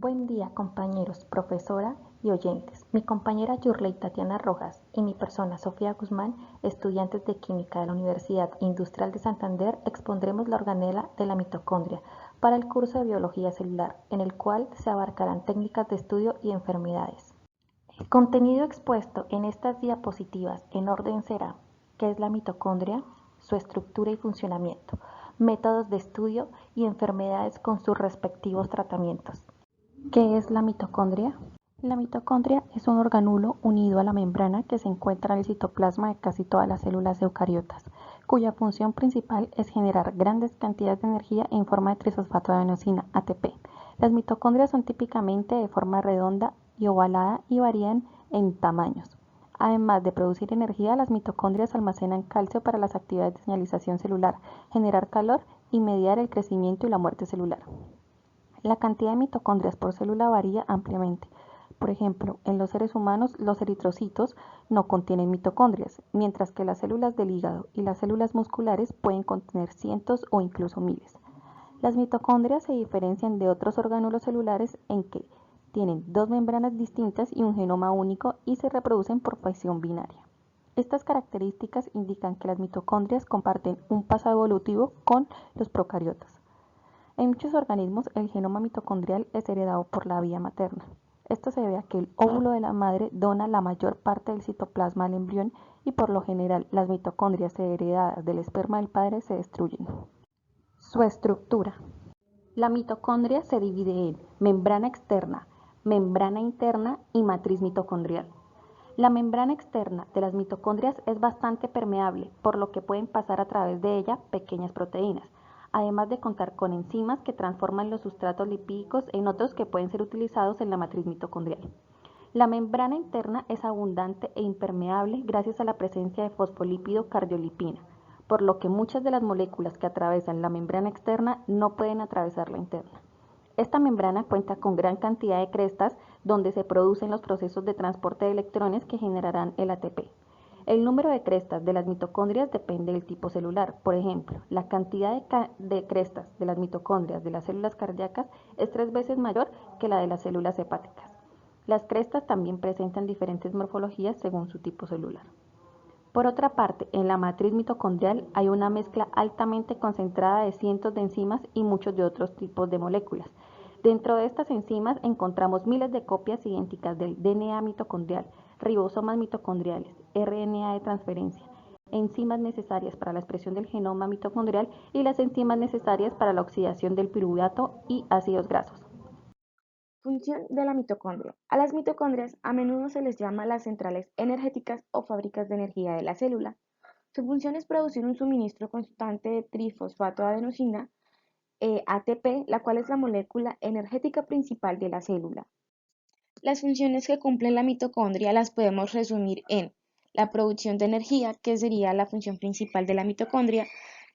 Buen día, compañeros, profesora y oyentes. Mi compañera Yurley Tatiana Rojas y mi persona Sofía Guzmán, estudiantes de Química de la Universidad Industrial de Santander, expondremos la organela de la mitocondria para el curso de Biología Celular, en el cual se abarcarán técnicas de estudio y enfermedades. El contenido expuesto en estas diapositivas en orden será: ¿qué es la mitocondria?, su estructura y funcionamiento, métodos de estudio y enfermedades con sus respectivos tratamientos. ¿Qué es la mitocondria? La mitocondria es un organulo unido a la membrana que se encuentra en el citoplasma de casi todas las células eucariotas, cuya función principal es generar grandes cantidades de energía en forma de trisfosfato de adenosina, ATP. Las mitocondrias son típicamente de forma redonda y ovalada y varían en tamaños. Además de producir energía, las mitocondrias almacenan calcio para las actividades de señalización celular, generar calor y mediar el crecimiento y la muerte celular. La cantidad de mitocondrias por célula varía ampliamente. Por ejemplo, en los seres humanos los eritrocitos no contienen mitocondrias, mientras que las células del hígado y las células musculares pueden contener cientos o incluso miles. Las mitocondrias se diferencian de otros orgánulos celulares en que tienen dos membranas distintas y un genoma único y se reproducen por fisión binaria. Estas características indican que las mitocondrias comparten un pasado evolutivo con los procariotas. En muchos organismos, el genoma mitocondrial es heredado por la vía materna. Esto se debe a que el óvulo de la madre dona la mayor parte del citoplasma al embrión y por lo general las mitocondrias heredadas del esperma del padre se destruyen. Su estructura. La mitocondria se divide en membrana externa, membrana interna y matriz mitocondrial. La membrana externa de las mitocondrias es bastante permeable, por lo que pueden pasar a través de ella pequeñas proteínas, además de contar con enzimas que transforman los sustratos lipídicos en otros que pueden ser utilizados en la matriz mitocondrial. La membrana interna es abundante e impermeable gracias a la presencia de fosfolípido cardiolipina, por lo que muchas de las moléculas que atravesan la membrana externa no pueden atravesar la interna. Esta membrana cuenta con gran cantidad de crestas donde se producen los procesos de transporte de electrones que generarán el ATP. El número de crestas de las mitocondrias depende del tipo celular. Por ejemplo, la cantidad de crestas de las mitocondrias de las células cardíacas es 3 veces mayor que la de las células hepáticas. Las crestas también presentan diferentes morfologías según su tipo celular. Por otra parte, en la matriz mitocondrial hay una mezcla altamente concentrada de cientos de enzimas y muchos de otros tipos de moléculas. Dentro de estas enzimas encontramos miles de copias idénticas del DNA mitocondrial, ribosomas mitocondriales, RNA de transferencia, enzimas necesarias para la expresión del genoma mitocondrial y las enzimas necesarias para la oxidación del piruvato y ácidos grasos. Función de la mitocondria. A las mitocondrias a menudo se les llama las centrales energéticas o fábricas de energía de la célula. Su función es producir un suministro constante de trifosfato de adenosina, ATP, la cual es la molécula energética principal de la célula. Las funciones que cumple la mitocondria las podemos resumir en la producción de energía, que sería la función principal de la mitocondria,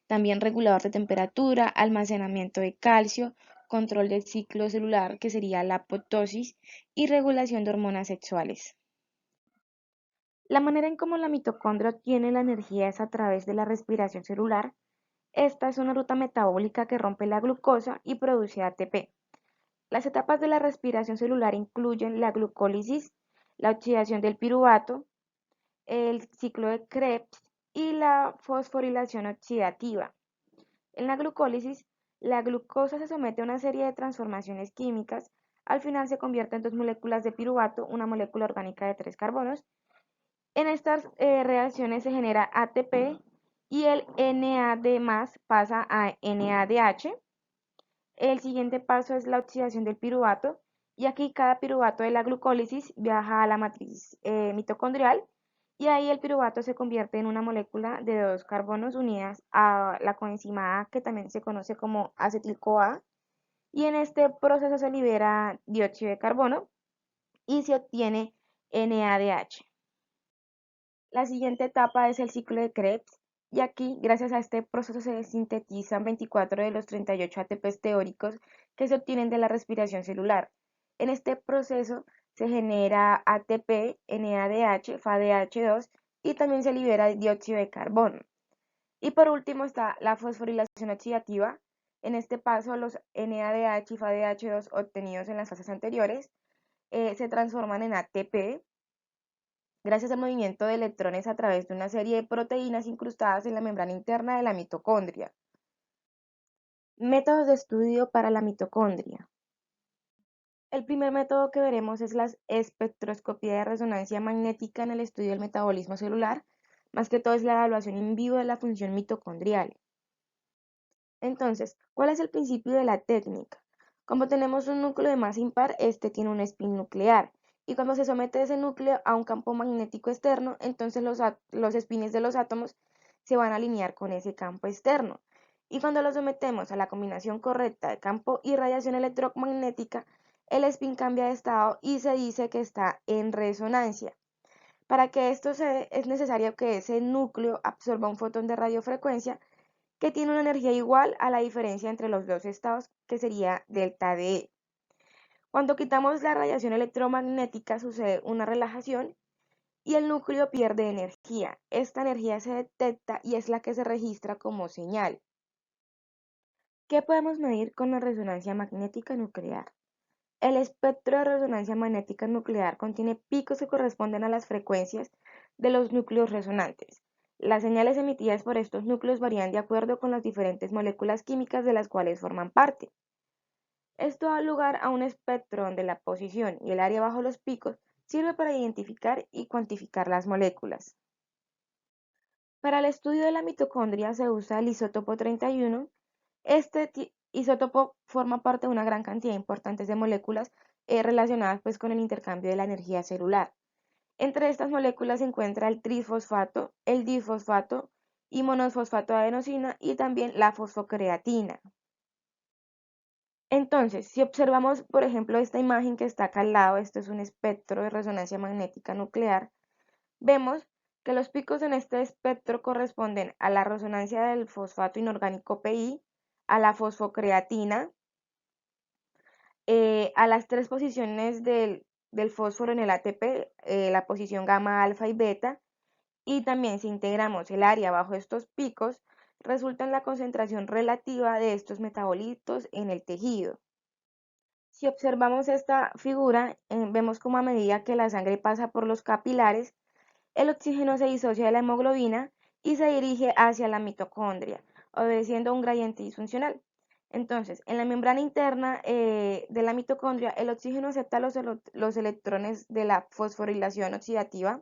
también regulador de temperatura, almacenamiento de calcio, control del ciclo celular, que sería la apoptosis, y regulación de hormonas sexuales. La manera en cómo la mitocondria obtiene la energía es a través de la respiración celular. Esta es una ruta metabólica que rompe la glucosa y produce ATP. Las etapas de la respiración celular incluyen la glucólisis, la oxidación del piruvato, el ciclo de Krebs y la fosforilación oxidativa. En la glucólisis, la glucosa se somete a una serie de transformaciones químicas. Al final se convierte en dos moléculas de piruvato, una molécula orgánica de 3 carbonos. En estas reacciones se genera ATP y el NAD+ pasa a NADH. El siguiente paso es la oxidación del piruvato y aquí cada piruvato de la glucólisis viaja a la matriz mitocondrial y ahí el piruvato se convierte en una molécula de 2 carbonos unidas a la coenzima A, que también se conoce como acetil-CoA, y en este proceso se libera dióxido de carbono y se obtiene NADH. La siguiente etapa es el ciclo de Krebs y aquí, gracias a este proceso, se sintetizan 24 de los 38 ATPs teóricos que se obtienen de la respiración celular. En este proceso se genera ATP, NADH, FADH2 y también se libera dióxido de carbono. Y por último está la fosforilación oxidativa, En este paso, los NADH y FADH2 obtenidos en las fases anteriores se transforman en ATP gracias al movimiento de electrones a través de una serie de proteínas incrustadas en la membrana interna de la mitocondria. Métodos de estudio para la mitocondria. El primer método que veremos es la espectroscopía de resonancia magnética en el estudio del metabolismo celular, más que todo es la evaluación in vivo de la función mitocondrial. Entonces, ¿cuál es el principio de la técnica? Como tenemos un núcleo de masa impar, este tiene un spin nuclear, y cuando se somete ese núcleo a un campo magnético externo, entonces los espines de los átomos se van a alinear con ese campo externo. Y cuando lo sometemos a la combinación correcta de campo y radiación electromagnética, el spin cambia de estado y se dice que está en resonancia. Para que esto se dé, es necesario que ese núcleo absorba un fotón de radiofrecuencia que tiene una energía igual a la diferencia entre los dos estados, que sería delta de E. Cuando quitamos la radiación electromagnética sucede una relajación y el núcleo pierde energía. Esta energía se detecta y es la que se registra como señal. ¿Qué podemos medir con la resonancia magnética nuclear? El espectro de resonancia magnética nuclear contiene picos que corresponden a las frecuencias de los núcleos resonantes. Las señales emitidas por estos núcleos varían de acuerdo con las diferentes moléculas químicas de las cuales forman parte. Esto da lugar a un espectro donde la posición y el área bajo los picos sirve para identificar y cuantificar las moléculas. Para el estudio de la mitocondria se usa el isótopo 31. Este isótopo forma parte de una gran cantidad importante de moléculas relacionadas pues, con el intercambio de la energía celular. Entre estas moléculas se encuentra el trifosfato, el disfosfato y monosfosfato de adenosina y también la fosfocreatina. Entonces, si observamos, por ejemplo, esta imagen que está acá al lado, esto es un espectro de resonancia magnética nuclear, vemos que los picos en este espectro corresponden a la resonancia del fosfato inorgánico PI, a la fosfocreatina, a las tres posiciones del fósforo en el ATP, la posición gamma, alfa y beta, y también si integramos el área bajo estos picos, resulta en la concentración relativa de estos metabolitos en el tejido. Si observamos esta figura, vemos como a medida que la sangre pasa por los capilares, el oxígeno se disocia de la hemoglobina y se dirige hacia la mitocondria, obedeciendo a un gradiente disfuncional. Entonces, en la membrana interna de la mitocondria, el oxígeno acepta los electrones de la fosforilación oxidativa,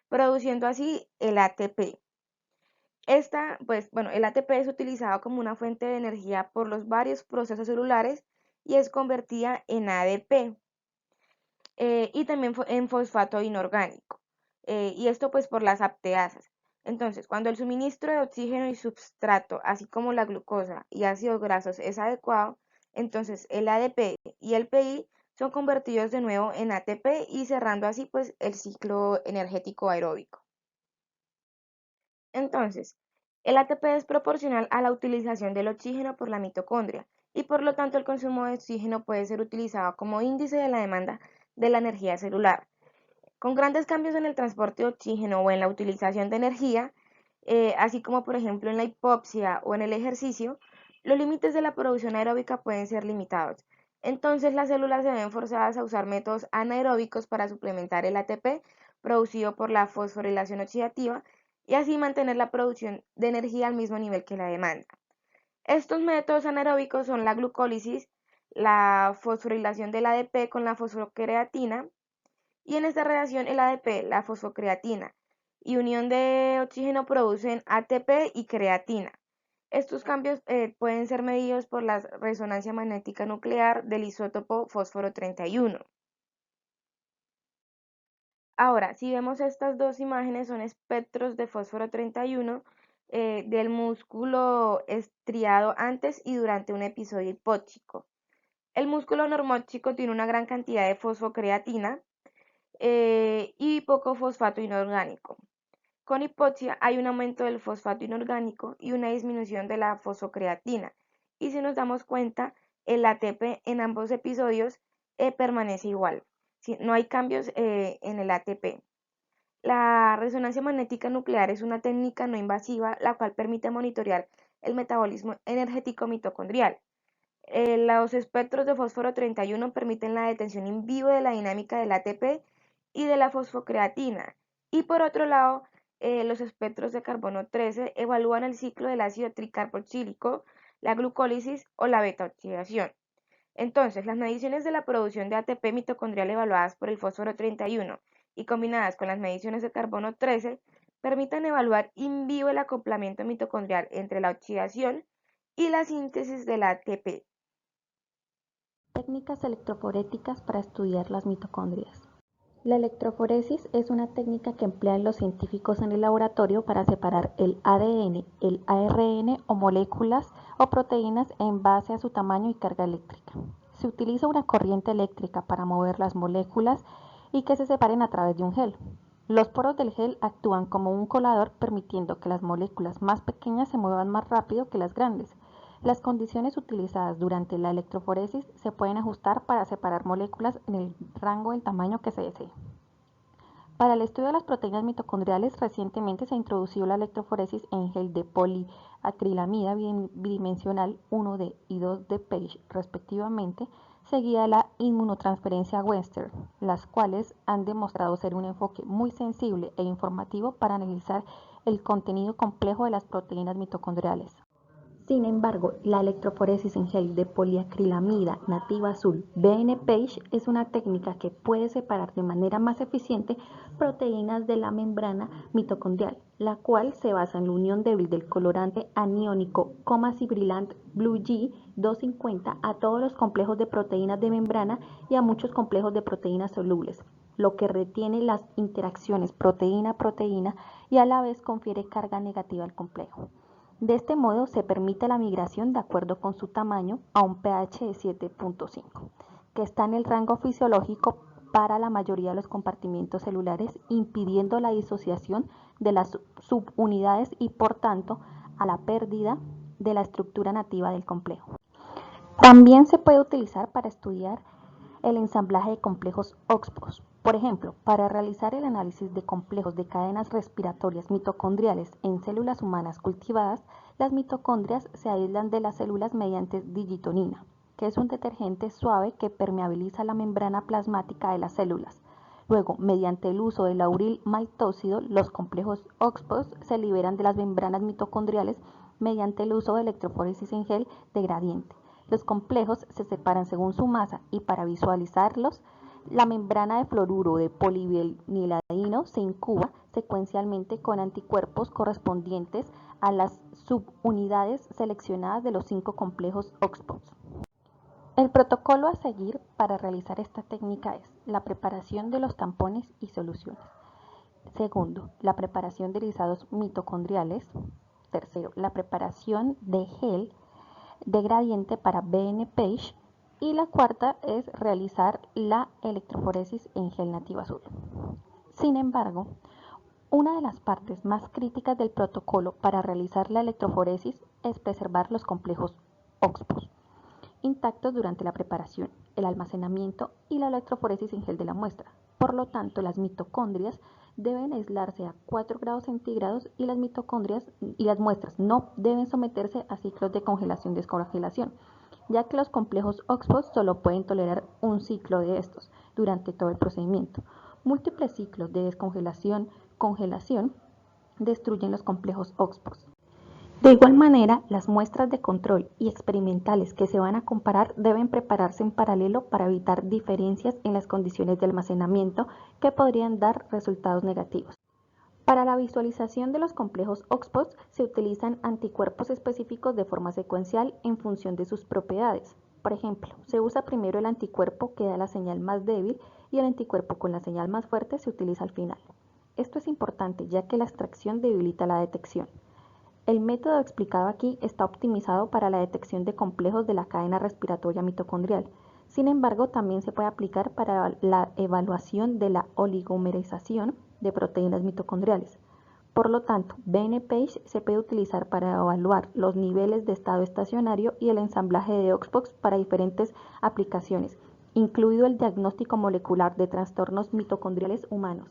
produciendo así el ATP. El ATP es utilizado como una fuente de energía por los varios procesos celulares y es convertida en ADP y también en fosfato inorgánico. Y esto pues por las apteasas. Entonces, cuando el suministro de oxígeno y substrato, así como la glucosa y ácidos grasos es adecuado, entonces el ADP y el PI son convertidos de nuevo en ATP y cerrando así pues el ciclo energético aeróbico. Entonces, el ATP es proporcional a la utilización del oxígeno por la mitocondria y por lo tanto el consumo de oxígeno puede ser utilizado como índice de la demanda de la energía celular. Con grandes cambios en el transporte de oxígeno o en la utilización de energía, así como por ejemplo en la hipoxia o en el ejercicio, los límites de la producción aeróbica pueden ser limitados. Entonces las células se ven forzadas a usar métodos anaeróbicos para suplementar el ATP producido por la fosforilación oxidativa y así mantener la producción de energía al mismo nivel que la demanda. Estos métodos anaeróbicos son la glucólisis, la fosforilación del ADP con la fosfocreatina y en esta reacción el ADP, la fosfocreatina y unión de oxígeno producen ATP y creatina. Estos cambios pueden ser medidos por la resonancia magnética nuclear del isótopo fósforo 31. Ahora, si vemos estas dos imágenes, son espectros de fósforo 31 del músculo estriado antes y durante un episodio hipóxico. El músculo normóxico tiene una gran cantidad de fosfocreatina y poco fosfato inorgánico. Con hipoxia hay un aumento del fosfato inorgánico y una disminución de la fosfocreatina. Y si nos damos cuenta, el ATP en ambos episodios permanece igual. No hay cambios en el ATP. La resonancia magnética nuclear es una técnica no invasiva la cual permite monitorear el metabolismo energético mitocondrial. Los espectros de fósforo 31 permiten la detención in vivo de la dinámica del ATP y de la fosfocreatina. Y por otro lado, los espectros de carbono 13 evalúan el ciclo del ácido tricarboxílico, la glucólisis o la beta-oxidación. Entonces, las mediciones de la producción de ATP mitocondrial evaluadas por el fósforo 31 y combinadas con las mediciones de carbono 13 permiten evaluar in vivo el acoplamiento mitocondrial entre la oxidación y la síntesis del ATP. Técnicas electroforéticas para estudiar las mitocondrias. La electroforesis es una técnica que emplean los científicos en el laboratorio para separar el ADN, el ARN o moléculas o proteínas en base a su tamaño y carga eléctrica. Se utiliza una corriente eléctrica para mover las moléculas y que se separen a través de un gel. Los poros del gel actúan como un colador permitiendo que las moléculas más pequeñas se muevan más rápido que las grandes. Las condiciones utilizadas durante la electroforesis se pueden ajustar para separar moléculas en el rango del tamaño que se desee. Para el estudio de las proteínas mitocondriales, recientemente se introdujo la electroforesis en gel de poliacrilamida bidimensional 1D y 2D Page, respectivamente, seguida de la inmunotransferencia Western, las cuales han demostrado ser un enfoque muy sensible e informativo para analizar el contenido complejo de las proteínas mitocondriales. Sin embargo, la electroforesis en gel de poliacrilamida nativa azul BN-Page es una técnica que puede separar de manera más eficiente proteínas de la membrana mitocondrial, la cual se basa en la unión débil del colorante aniónico Comacibrilant Blue G 250 a todos los complejos de proteínas de membrana y a muchos complejos de proteínas solubles, lo que retiene las interacciones proteína-proteína y a la vez confiere carga negativa al complejo. De este modo se permite la migración de acuerdo con su tamaño a un pH de 7.5, que está en el rango fisiológico para la mayoría de los compartimentos celulares, impidiendo la disociación de las subunidades y por tanto a la pérdida de la estructura nativa del complejo. También se puede utilizar para estudiar el ensamblaje de complejos OXPOS. Por ejemplo, para realizar el análisis de complejos de cadenas respiratorias mitocondriales en células humanas cultivadas, las mitocondrias se aíslan de las células mediante digitonina, que es un detergente suave que permeabiliza la membrana plasmática de las células. Luego, mediante el uso del lauril maltóxido, los complejos OXPOS se liberan de las membranas mitocondriales mediante el uso de electroforesis en gel de gradiente. Los complejos se separan según su masa y para visualizarlos, la membrana de fluoruro de poliviniladino se incuba secuencialmente con anticuerpos correspondientes a las subunidades seleccionadas de los 5 complejos OXPOS. El protocolo a seguir para realizar esta técnica es la preparación de los tampones y soluciones. Segundo, la preparación de erizados mitocondriales. Tercero, la preparación de gel de gradiente para BN-Page y la cuarta es realizar la electroforesis en gel nativa azul. Sin embargo, una de las partes más críticas del protocolo para realizar la electroforesis es preservar los complejos OXPOS intactos durante la preparación, el almacenamiento y la electroforesis en gel de la muestra. Por lo tanto, las mitocondrias deben aislarse a 4 grados centígrados y las mitocondrias y las muestras no deben someterse a ciclos de congelación-descongelación, ya que los complejos OXPOS solo pueden tolerar un ciclo de estos durante todo el procedimiento. Múltiples ciclos de descongelación-congelación destruyen los complejos OXPOS. De igual manera, las muestras de control y experimentales que se van a comparar deben prepararse en paralelo para evitar diferencias en las condiciones de almacenamiento que podrían dar resultados negativos. Para la visualización de los complejos OXPOS se utilizan anticuerpos específicos de forma secuencial en función de sus propiedades. Por ejemplo, se usa primero el anticuerpo que da la señal más débil y el anticuerpo con la señal más fuerte se utiliza al final. Esto es importante ya que la extracción debilita la detección. El método explicado aquí está optimizado para la detección de complejos de la cadena respiratoria mitocondrial. Sin embargo, también se puede aplicar para la evaluación de la oligomerización de proteínas mitocondriales. Por lo tanto, BN-Page se puede utilizar para evaluar los niveles de estado estacionario y el ensamblaje de OXPOS para diferentes aplicaciones, incluido el diagnóstico molecular de trastornos mitocondriales humanos.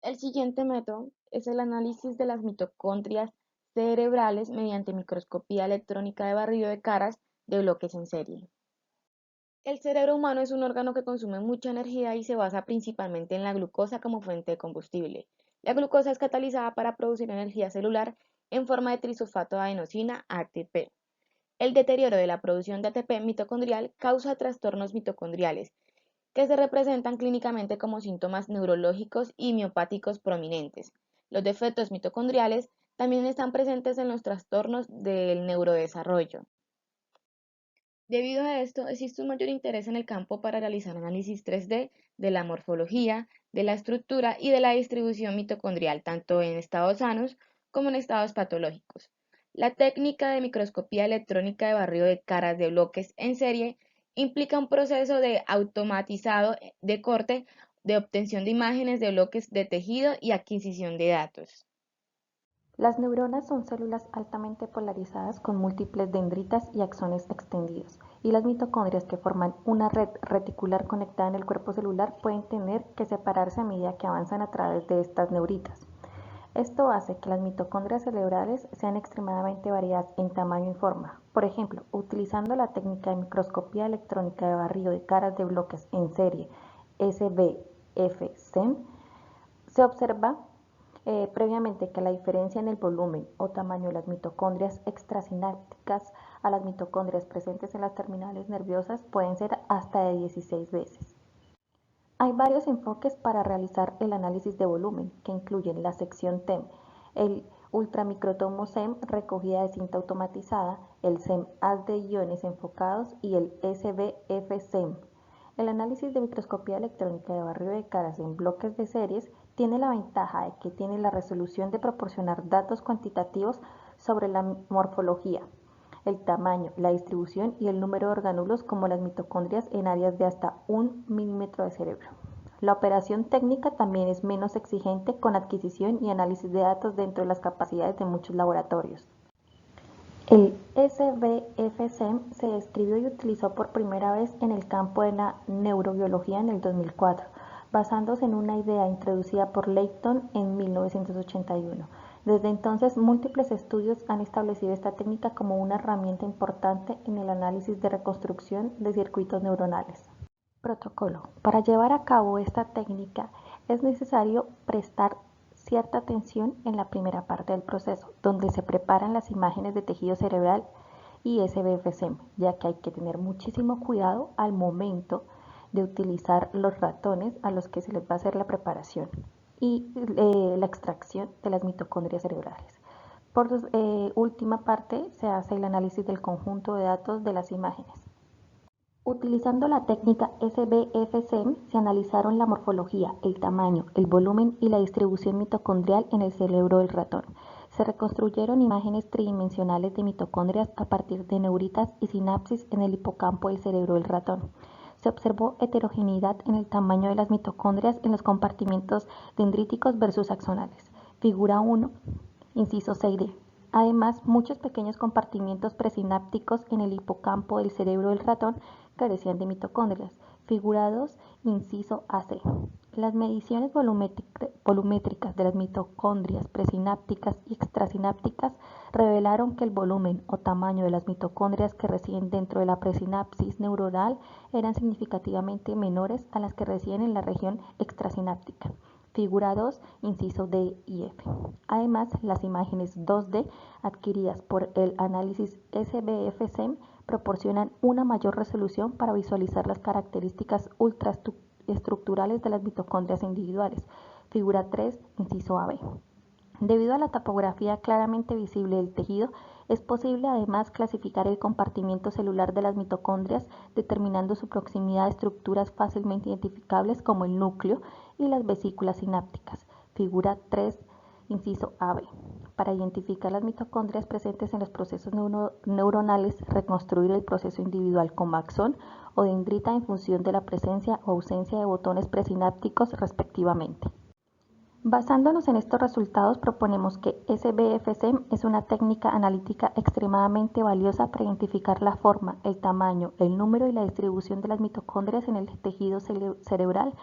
El siguiente método es el análisis de las mitocondrias cerebrales mediante microscopía electrónica de barrido de caras de bloques en serie. El cerebro humano es un órgano que consume mucha energía y se basa principalmente en la glucosa como fuente de combustible. La glucosa es catalizada para producir energía celular en forma de trisosfato de adenosina, ATP. El deterioro de la producción de ATP mitocondrial causa trastornos mitocondriales, que se representan clínicamente como síntomas neurológicos y miopáticos prominentes. Los defectos mitocondriales también están presentes en los trastornos del neurodesarrollo. Debido a esto, existe un mayor interés en el campo para realizar análisis 3D de la morfología, de la estructura y de la distribución mitocondrial, tanto en estados sanos como en estados patológicos. La técnica de microscopía electrónica de barrido de caras de bloques en serie implica un proceso de automatizado de corte, de obtención de imágenes de bloques de tejido y adquisición de datos. Las neuronas son células altamente polarizadas con múltiples dendritas y axones extendidos, y las mitocondrias que forman una red reticular conectada en el cuerpo celular pueden tener que separarse a medida que avanzan a través de estas neuritas. Esto hace que las mitocondrias cerebrales sean extremadamente variadas en tamaño y forma. Por ejemplo, utilizando la técnica de microscopía electrónica de barrido de caras de bloques en serie SBFSEM, se observa previamente que la diferencia en el volumen o tamaño de las mitocondrias extrasinápticas a las mitocondrias presentes en las terminales nerviosas pueden ser hasta de 16 veces. Hay varios enfoques para realizar el análisis de volumen, que incluyen la sección TEM, el ultramicrotomo SEM recogida de cinta automatizada, el SEM haz de iones enfocados y el SBF-SEM. El análisis de microscopía electrónica de barrido de caras en bloques de series tiene la ventaja de que tiene la resolución de proporcionar datos cuantitativos sobre la morfología, el tamaño, la distribución y el número de orgánulos como las mitocondrias en áreas de hasta 1 milímetro de cerebro. La operación técnica también es menos exigente con adquisición y análisis de datos dentro de las capacidades de muchos laboratorios. El SBF-SEM se describió y utilizó por primera vez en el campo de la neurobiología en el 2004, basándose en una idea introducida por Layton en 1981. Desde entonces, múltiples estudios han establecido esta técnica como una herramienta importante en el análisis de reconstrucción de circuitos neuronales. Protocolo. Para llevar a cabo esta técnica es necesario prestar cierta atención en la primera parte del proceso, donde se preparan las imágenes de tejido cerebral y SBF-SEM, ya que hay que tener muchísimo cuidado al momento de utilizar los ratones a los que se les va a hacer la preparación y la extracción de las mitocondrias cerebrales. Por última parte, se hace el análisis del conjunto de datos de las imágenes. Utilizando la técnica SBF-SEM se analizaron la morfología, el tamaño, el volumen y la distribución mitocondrial en el cerebro del ratón. Se reconstruyeron imágenes tridimensionales de mitocondrias a partir de neuritas y sinapsis en el hipocampo del cerebro del ratón. Se observó heterogeneidad en el tamaño de las mitocondrias en los compartimentos dendríticos versus axonales. Figura 1, inciso 6D. Además, muchos pequeños compartimientos presinápticos en el hipocampo del cerebro del ratón carecían de mitocondrias. Figura 2, inciso AC. Las mediciones volumétricas de las mitocondrias presinápticas y extrasinápticas revelaron que el volumen o tamaño de las mitocondrias que residen dentro de la presinapsis neuronal eran significativamente menores a las que residen en la región extrasináptica. Figura 2, inciso D y F. Además, las imágenes 2D adquiridas por el análisis SBF-SEM proporcionan una mayor resolución para visualizar las características ultraestructurales de las mitocondrias individuales. Figura 3, inciso AB. Debido a la topografía claramente visible del tejido, es posible además clasificar el compartimiento celular de las mitocondrias, determinando su proximidad a estructuras fácilmente identificables como el núcleo y las vesículas sinápticas. Figura 3, inciso AB. Para identificar las mitocondrias presentes en los procesos neuronales, reconstruir el proceso individual como axón o dendrita en función de la presencia o ausencia de botones presinápticos respectivamente. Basándonos en estos resultados, proponemos que SBF-SEM es una técnica analítica extremadamente valiosa para identificar la forma, el tamaño, el número y la distribución de las mitocondrias en el tejido cerebral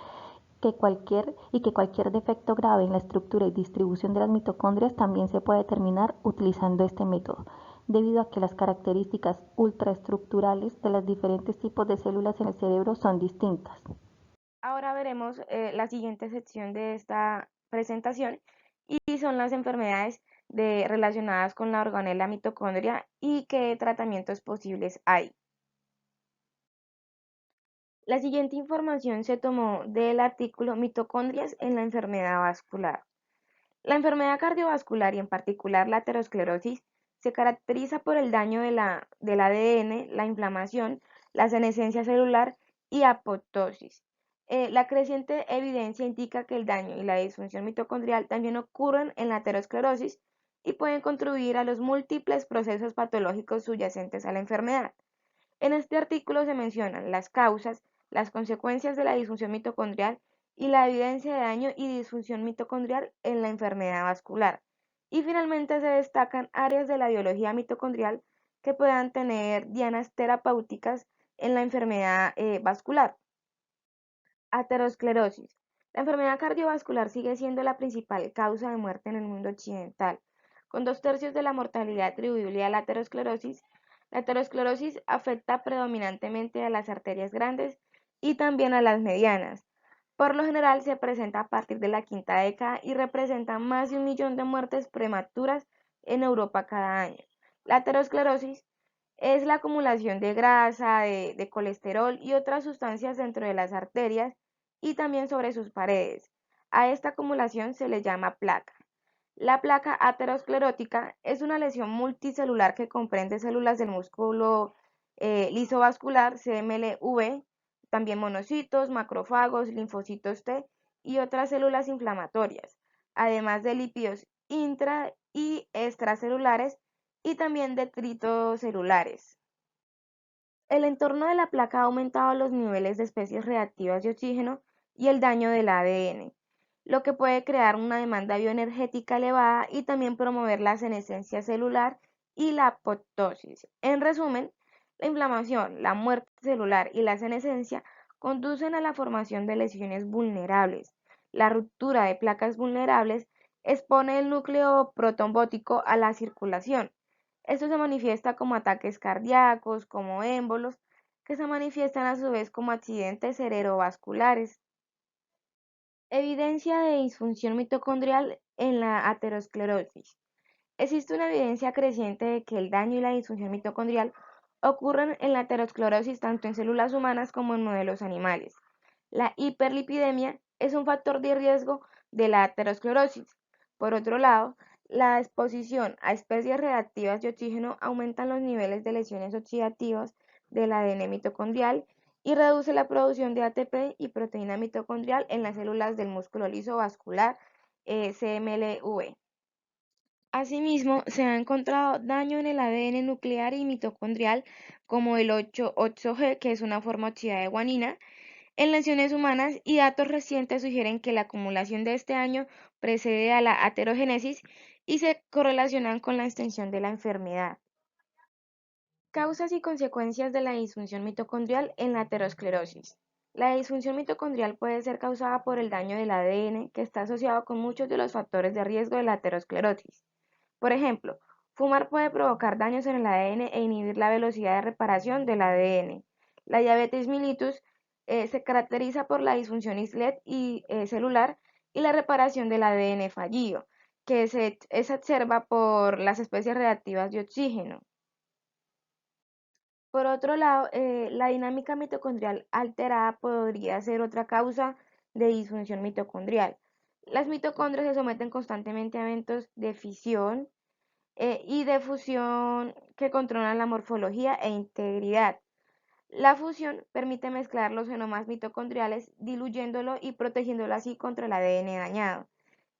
que cualquier defecto grave en la estructura y distribución de las mitocondrias también se puede determinar utilizando este método, debido a que las características ultraestructurales de los diferentes tipos de células en el cerebro son distintas. Ahora veremos la siguiente sección de esta presentación y son las enfermedades relacionadas con la organela mitocondria y qué tratamientos posibles hay. La siguiente información se tomó del artículo Mitocondrias en la enfermedad vascular. La enfermedad cardiovascular y en particular la aterosclerosis se caracteriza por el daño del ADN, la inflamación, la senescencia celular y apoptosis. La creciente evidencia indica que el daño y la disfunción mitocondrial también ocurren en la aterosclerosis y pueden contribuir a los múltiples procesos patológicos subyacentes a la enfermedad. En este artículo se mencionan las causas, las consecuencias de la disfunción mitocondrial y la evidencia de daño y disfunción mitocondrial en la enfermedad vascular. Y finalmente se destacan áreas de la biología mitocondrial que puedan tener dianas terapéuticas en la enfermedad vascular. Aterosclerosis. La enfermedad cardiovascular sigue siendo la principal causa de muerte en el mundo occidental, con 2/3 de la mortalidad atribuible a la aterosclerosis afecta predominantemente a las arterias grandes y también a las medianas. Por lo general se presenta a partir de la quinta década y representa más de 1 millón de muertes prematuras en Europa cada año. La aterosclerosis es la acumulación de grasa, de colesterol y otras sustancias dentro de las arterias y también sobre sus paredes. A esta acumulación se le llama placa. La placa aterosclerótica es una lesión multicelular que comprende células del músculo lisovascular, CMLV, también monocitos, macrófagos, linfocitos T y otras células inflamatorias, además de lípidos intra y extracelulares y también detritos celulares. El entorno de la placa ha aumentado los niveles de especies reactivas de oxígeno y el daño del ADN, lo que puede crear una demanda bioenergética elevada y también promover la senescencia celular y la apoptosis. En resumen, la inflamación, la muerte celular y la senescencia conducen a la formación de lesiones vulnerables. La ruptura de placas vulnerables expone el núcleo protombótico a la circulación. Esto se manifiesta como ataques cardíacos, como émbolos, que se manifiestan a su vez como accidentes cerebrovasculares. Evidencia de disfunción mitocondrial en la aterosclerosis. Existe una evidencia creciente de que el daño y la disfunción mitocondrial ocurren en la aterosclerosis tanto en células humanas como en modelos animales. La hiperlipidemia es un factor de riesgo de la aterosclerosis. Por otro lado, la exposición a especies reactivas de oxígeno aumenta los niveles de lesiones oxidativas del ADN mitocondrial y reduce la producción de ATP y proteína mitocondrial en las células del músculo liso vascular CMLV. Asimismo, se ha encontrado daño en el ADN nuclear y mitocondrial como el 8-G, que es una forma oxidada de guanina, en lesiones humanas y datos recientes sugieren que la acumulación de este año precede a la aterogénesis y se correlacionan con la extensión de la enfermedad. Causas y consecuencias de la disfunción mitocondrial en la aterosclerosis. La disfunción mitocondrial puede ser causada por el daño del ADN, que está asociado con muchos de los factores de riesgo de la aterosclerosis. Por ejemplo, fumar puede provocar daños en el ADN e inhibir la velocidad de reparación del ADN. La diabetes mellitus se caracteriza por la disfunción islet y, celular y la reparación del ADN fallido, que se exacerba por las especies reactivas de oxígeno. Por otro lado, la dinámica mitocondrial alterada podría ser otra causa de disfunción mitocondrial. Las mitocondrias se someten constantemente a eventos de fisión y de fusión que controlan la morfología e integridad. La fusión permite mezclar los genomas mitocondriales, diluyéndolo y protegiéndolo así contra el ADN dañado.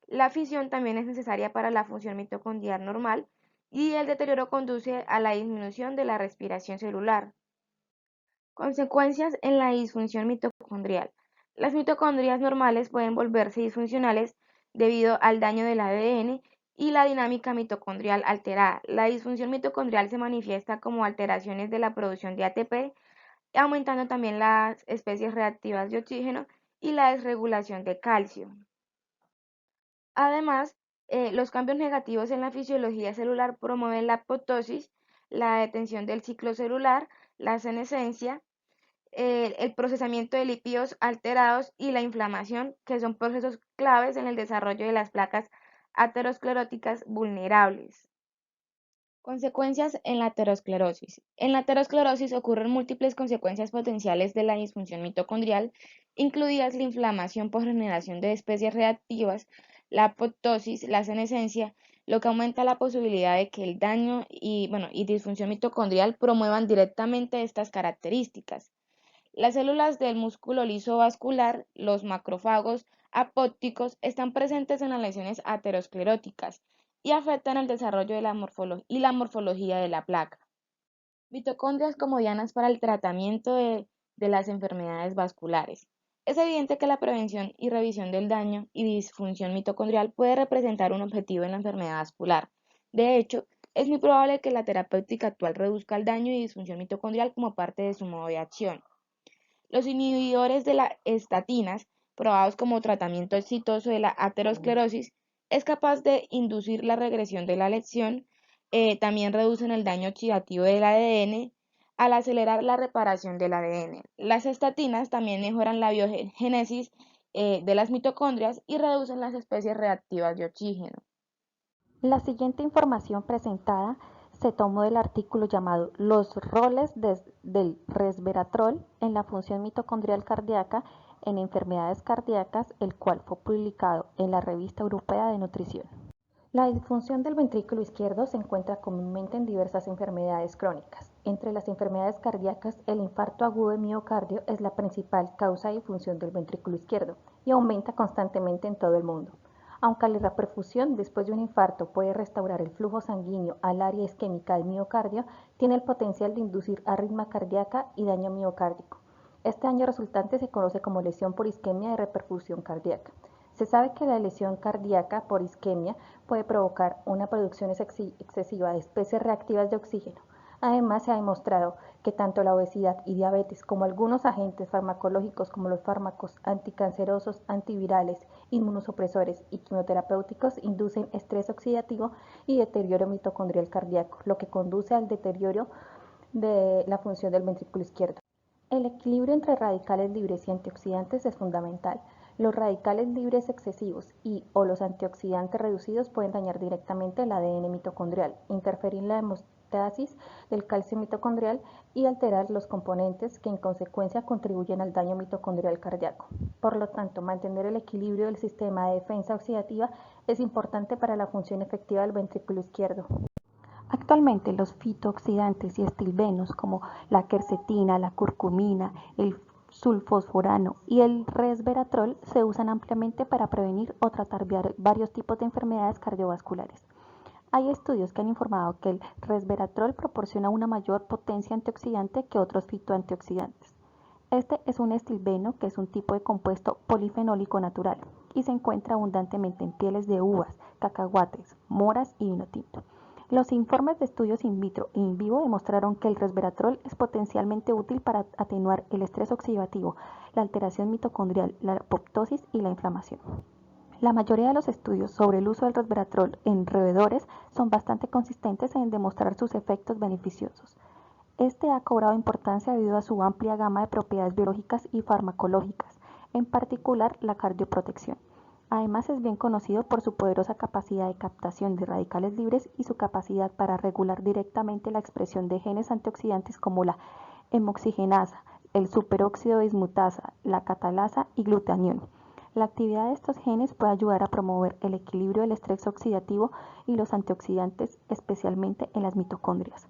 La fisión también es necesaria para la función mitocondrial normal y el deterioro conduce a la disminución de la respiración celular. Consecuencias en la disfunción mitocondrial. Las mitocondrias normales pueden volverse disfuncionales debido al daño del ADN y la dinámica mitocondrial alterada. La disfunción mitocondrial se manifiesta como alteraciones de la producción de ATP, aumentando también las especies reactivas de oxígeno y la desregulación de calcio. Además, los cambios negativos en la fisiología celular promueven la apoptosis, la detención del ciclo celular, la senescencia, el procesamiento de lípidos alterados y la inflamación, que son procesos claves en el desarrollo de las placas ateroscleróticas vulnerables. Consecuencias en la aterosclerosis. En la aterosclerosis ocurren múltiples consecuencias potenciales de la disfunción mitocondrial, incluidas la inflamación por generación de especies reactivas, la apoptosis, la senescencia, lo que aumenta la posibilidad de que el daño y disfunción mitocondrial promuevan directamente estas características. Las células del músculo liso vascular, los macrófagos apópticos, están presentes en las lesiones ateroscleróticas y afectan el desarrollo de la morfología de la placa. Mitocondrias como dianas para el tratamiento de las enfermedades vasculares. Es evidente que la prevención y revisión del daño y disfunción mitocondrial puede representar un objetivo en la enfermedad vascular. De hecho, es muy probable que la terapéutica actual reduzca el daño y disfunción mitocondrial como parte de su modo de acción. Los inhibidores de las estatinas, probados como tratamiento exitoso de la aterosclerosis, es capaz de inducir la regresión de la lesión, también reducen el daño oxidativo del ADN al acelerar la reparación del ADN. Las estatinas también mejoran la biogénesis de las mitocondrias y reducen las especies reactivas de oxígeno. La siguiente información presentada se tomó del artículo llamado Los roles del resveratrol en la función mitocondrial cardíaca en enfermedades cardíacas, el cual fue publicado en la Revista Europea de Nutrición. La disfunción del ventrículo izquierdo se encuentra comúnmente en diversas enfermedades crónicas. Entre las enfermedades cardíacas, el infarto agudo de miocardio es la principal causa de disfunción del ventrículo izquierdo y aumenta constantemente en todo el mundo. Aunque la reperfusión después de un infarto puede restaurar el flujo sanguíneo al área isquémica del miocardio, tiene el potencial de inducir arritmia cardíaca y daño miocárdico. Este daño resultante se conoce como lesión por isquemia de reperfusión cardíaca. Se sabe que la lesión cardíaca por isquemia puede provocar una producción excesiva de especies reactivas de oxígeno. Además, se ha demostrado que tanto la obesidad y diabetes como algunos agentes farmacológicos como los fármacos anticancerosos, antivirales, inmunosupresores y quimioterapéuticos inducen estrés oxidativo y deterioro mitocondrial cardíaco, lo que conduce al deterioro de la función del ventrículo izquierdo. El equilibrio entre radicales libres y antioxidantes es fundamental. Los radicales libres excesivos o los antioxidantes reducidos pueden dañar directamente el ADN mitocondrial, interferir en la hemostasis del calcio mitocondrial y alterar los componentes que en consecuencia contribuyen al daño mitocondrial cardíaco. Por lo tanto, mantener el equilibrio del sistema de defensa oxidativa es importante para la función efectiva del ventrículo izquierdo. Actualmente los fitooxidantes y estilbenos como la quercetina, la curcumina, el sulfosforano y el resveratrol se usan ampliamente para prevenir o tratar varios tipos de enfermedades cardiovasculares. Hay estudios que han informado que el resveratrol proporciona una mayor potencia antioxidante que otros fitoantioxidantes. Este es un estilbeno que es un tipo de compuesto polifenólico natural y se encuentra abundantemente en pieles de uvas, cacahuates, moras y vino tinto. Los informes de estudios in vitro e in vivo demostraron que el resveratrol es potencialmente útil para atenuar el estrés oxidativo, la alteración mitocondrial, la apoptosis y la inflamación. La mayoría de los estudios sobre el uso del resveratrol en roedores son bastante consistentes en demostrar sus efectos beneficiosos. Este ha cobrado importancia debido a su amplia gama de propiedades biológicas y farmacológicas, en particular la cardioprotección. Además es bien conocido por su poderosa capacidad de captación de radicales libres y su capacidad para regular directamente la expresión de genes antioxidantes como la hemoxigenasa, el superóxido dismutasa, la catalasa y glutatión. La actividad de estos genes puede ayudar a promover el equilibrio del estrés oxidativo y los antioxidantes, especialmente en las mitocondrias.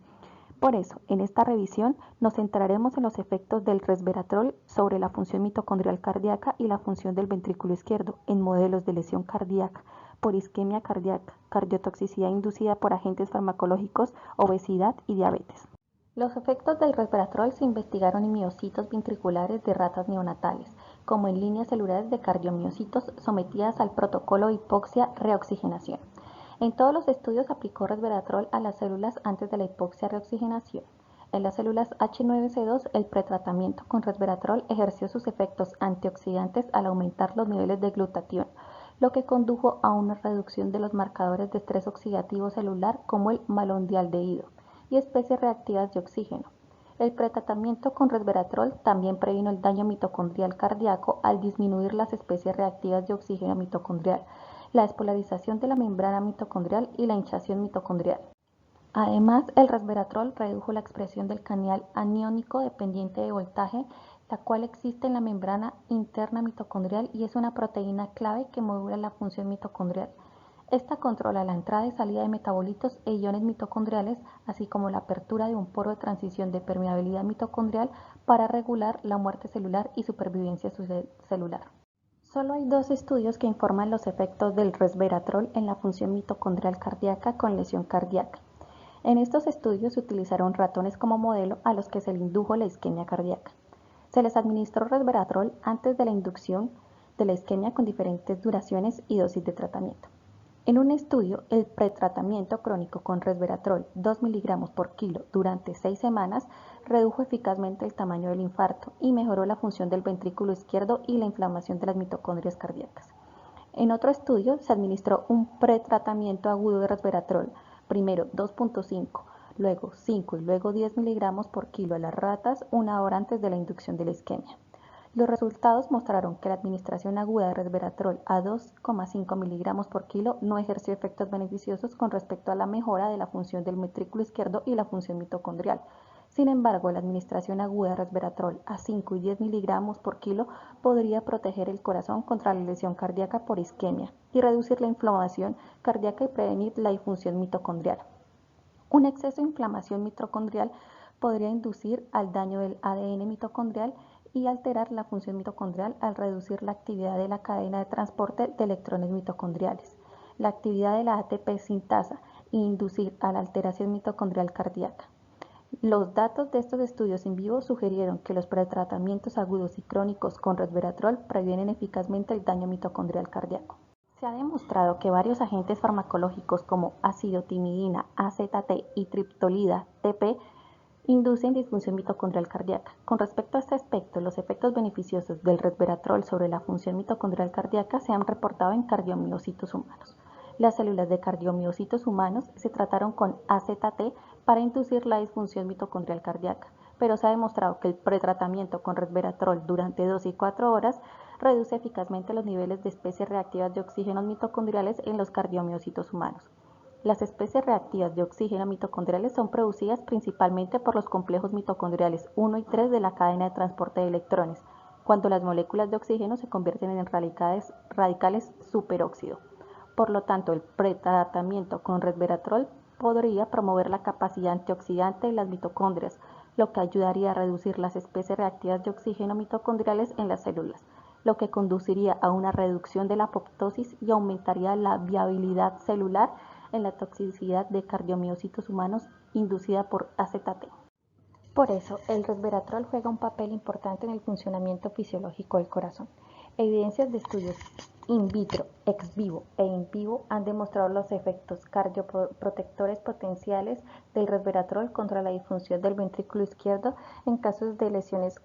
Por eso, en esta revisión nos centraremos en los efectos del resveratrol sobre la función mitocondrial cardíaca y la función del ventrículo izquierdo en modelos de lesión cardíaca por isquemia cardíaca, cardiotoxicidad inducida por agentes farmacológicos, obesidad y diabetes. Los efectos del resveratrol se investigaron en miocitos ventriculares de ratas neonatales, como en líneas celulares de cardiomiocitos sometidas al protocolo de hipoxia-reoxigenación. En todos los estudios aplicó resveratrol a las células antes de la hipoxia-reoxigenación. En las células H9C2, el pretratamiento con resveratrol ejerció sus efectos antioxidantes al aumentar los niveles de glutatión, lo que condujo a una reducción de los marcadores de estrés oxidativo celular como el malondialdehído y especies reactivas de oxígeno. El pretratamiento con resveratrol también previno el daño mitocondrial cardíaco al disminuir las especies reactivas de oxígeno mitocondrial, la despolarización de la membrana mitocondrial y la hinchación mitocondrial. Además, el resveratrol redujo la expresión del canal aniónico dependiente de voltaje, la cual existe en la membrana interna mitocondrial y es una proteína clave que modula la función mitocondrial. Esta controla la entrada y salida de metabolitos e iones mitocondriales, así como la apertura de un poro de transición de permeabilidad mitocondrial para regular la muerte celular y supervivencia celular. Solo hay 2 estudios que informan los efectos del resveratrol en la función mitocondrial cardíaca con lesión cardíaca. En estos estudios se utilizaron ratones como modelo a los que se le indujo la isquemia cardíaca. Se les administró resveratrol antes de la inducción de la isquemia con diferentes duraciones y dosis de tratamiento. En un estudio, el pretratamiento crónico con resveratrol 2 mg por kilo durante 6 semanas redujo eficazmente el tamaño del infarto y mejoró la función del ventrículo izquierdo y la inflamación de las mitocondrias cardíacas. En otro estudio, se administró un pretratamiento agudo de resveratrol, primero 2.5, luego 5 y luego 10 mg por kilo a las ratas una hora antes de la inducción de la isquemia. Los resultados mostraron que la administración aguda de resveratrol a 2,5 mg por kilo no ejerció efectos beneficiosos con respecto a la mejora de la función del ventrículo izquierdo y la función mitocondrial. Sin embargo, la administración aguda de resveratrol a 5 y 10 mg por kilo podría proteger el corazón contra la lesión cardíaca por isquemia y reducir la inflamación cardíaca y prevenir la disfunción mitocondrial. Un exceso de inflamación mitocondrial podría inducir al daño del ADN mitocondrial y alterar la función mitocondrial al reducir la actividad de la cadena de transporte de electrones mitocondriales, la actividad de la ATP sintasa e inducir a la alteración mitocondrial cardíaca. Los datos de estos estudios in vivo sugirieron que los pretratamientos agudos y crónicos con resveratrol previenen eficazmente el daño mitocondrial cardíaco. Se ha demostrado que varios agentes farmacológicos como ácido-timidina, AZT y triptolida, TP, inducen disfunción mitocondrial cardíaca. Con respecto a este aspecto, los efectos beneficiosos del resveratrol sobre la función mitocondrial cardíaca se han reportado en cardiomiocitos humanos. Las células de cardiomiocitos humanos se trataron con AZT para inducir la disfunción mitocondrial cardíaca, pero se ha demostrado que el pretratamiento con resveratrol durante 2 y 4 horas reduce eficazmente los niveles de especies reactivas de oxígeno mitocondriales en los cardiomiocitos humanos. Las especies reactivas de oxígeno mitocondriales son producidas principalmente por los complejos mitocondriales 1 y 3 de la cadena de transporte de electrones, cuando las moléculas de oxígeno se convierten en radicales superóxido. Por lo tanto, el pretratamiento con resveratrol podría promover la capacidad antioxidante de las mitocondrias, lo que ayudaría a reducir las especies reactivas de oxígeno mitocondriales en las células, lo que conduciría a una reducción de la apoptosis y aumentaría la viabilidad celular en la toxicidad de cardiomiocitos humanos inducida por AZT. Por eso, el resveratrol juega un papel importante en el funcionamiento fisiológico del corazón. Evidencias de estudios in vitro, ex vivo e in vivo han demostrado los efectos cardioprotectores potenciales del resveratrol contra la disfunción del ventrículo izquierdo en casos de lesiones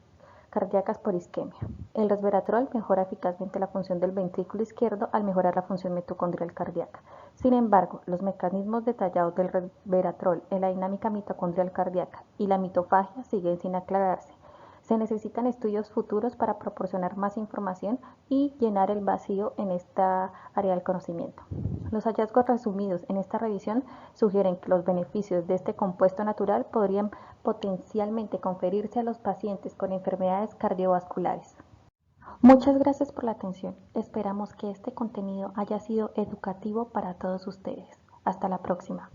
cardíacas por isquemia. El resveratrol mejora eficazmente la función del ventrículo izquierdo al mejorar la función mitocondrial cardíaca. Sin embargo, los mecanismos detallados del resveratrol en la dinámica mitocondrial cardíaca y la mitofagia siguen sin aclararse. Se necesitan estudios futuros para proporcionar más información y llenar el vacío en esta área del conocimiento. Los hallazgos resumidos en esta revisión sugieren que los beneficios de este compuesto natural podrían potencialmente conferirse a los pacientes con enfermedades cardiovasculares. Muchas gracias por la atención. Esperamos que este contenido haya sido educativo para todos ustedes. Hasta la próxima.